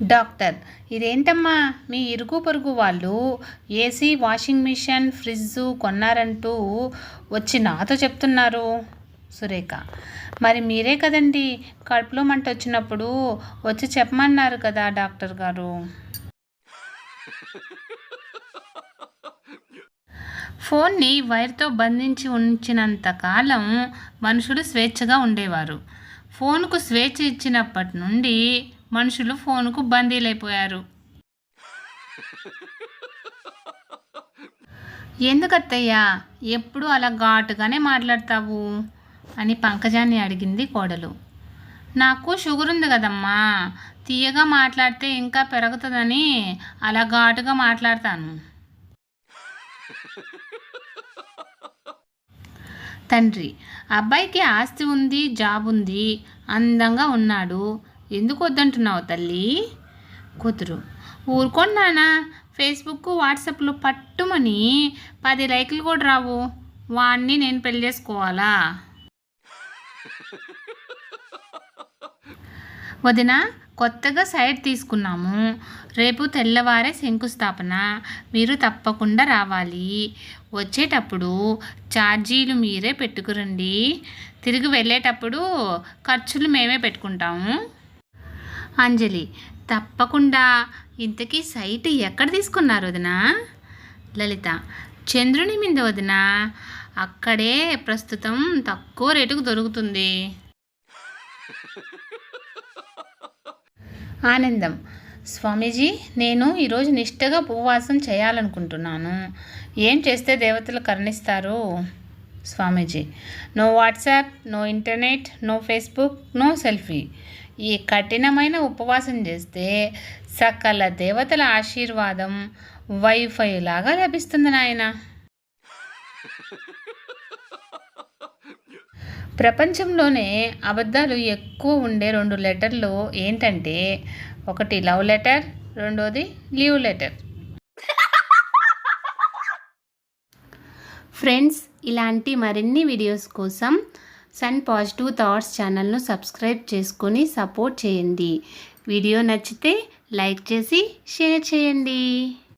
Doctor, ఇదేంటమ్మా మీ ఇరుగు పొరుగు వాళ్ళు ఏసీ, వాషింగ్ మిషన్, ఫ్రిడ్జ్ కొన్నారంటూ వచ్చి నాతో చెప్తున్నారు. సురేఖ, మరి మీరే కదండి కడుపులో మంట వచ్చినప్పుడు వచ్చి చెప్పమన్నారు కదా డాక్టర్ గారు. ఫోన్ని వైర్తో బంధించి ఉంచినంత కాలం మనుషులు స్వేచ్ఛగా ఉండేవారు. ఫోన్కు స్వేచ్ఛ ఇచ్చినప్పటి నుండి మనుషులు ఫోన్కు బందీలైపోయారు. ఎందుకత్తయ్యా ఎప్పుడు అలా ఘాటుగానే మాట్లాడతావు అని పంకజాన్ని అడిగింది కోడలు. నాకు షుగర్ ఉంది కదమ్మా, తీయగా మాట్లాడితే ఇంకా పెరుగుతుందని అలా ఘాటుగా మాట్లాడతాను. తండ్రి, అబ్బాయికి ఆస్తి ఉంది, జాబ్ ఉంది, అందంగా ఉన్నాడు, ఎందుకు వద్దంటున్నావు తల్లి? కూతురు, ఊరుకోండి నాన్న, ఫేస్బుక్ వాట్సాప్లో పట్టుమని 10 లైకులు కూడా రావు, వాడిని నేను పెళ్లి చేసుకోవాలా? వదిన, కొత్తగా సైట్ తీసుకున్నాము, రేపు తెల్లవారే శంకుస్థాపన, మీరు తప్పకుండా రావాలి. వచ్చేటప్పుడు ఛార్జీలు మీరే పెట్టుకురండి, తిరిగి వెళ్ళేటప్పుడు ఖర్చులు మేమే పెట్టుకుంటాము. అంజలి, తప్పకుండా. ఇంతకీ సైట్ ఎక్కడ తీసుకున్నారు వదిన? లలిత, చంద్రుని మీద వదిన, అక్కడే ప్రస్తుతం తక్కువ రేటుకు దొరుకుతుంది. ఆనందం, స్వామీజీ, నేను ఈరోజు నిష్ఠగా ఉపవాసం చేయాలనుకుంటున్నాను, ఏం చేస్తే దేవతలు కరుణిస్తారు? స్వామీజీ, no WhatsApp, no internet, no Facebook, no selfie. ఈ కఠినమైన ఉపవాసం చేస్తే సకల దేవతల ఆశీర్వాదం వైఫై లాగా లభిస్తుంది నాయన. ప్రపంచంలోనే అబద్ధాలు ఎక్కువ ఉండే 2 లెటర్లు ఏంటంటే, ఒకటి లవ్ లెటర్, రెండోది లీవ్ లెటర్. ఫ్రెండ్స్, ఇలాంటి మరిన్ని వీడియోస్ కోసం సన్ పాజిటివ్ థాట్స్ ఛానల్ను సబ్స్క్రైబ్ చేసుకొని సపోర్ట్ చేయండి. వీడియో నచ్చితే లైక్ చేసి షేర్ చేయండి.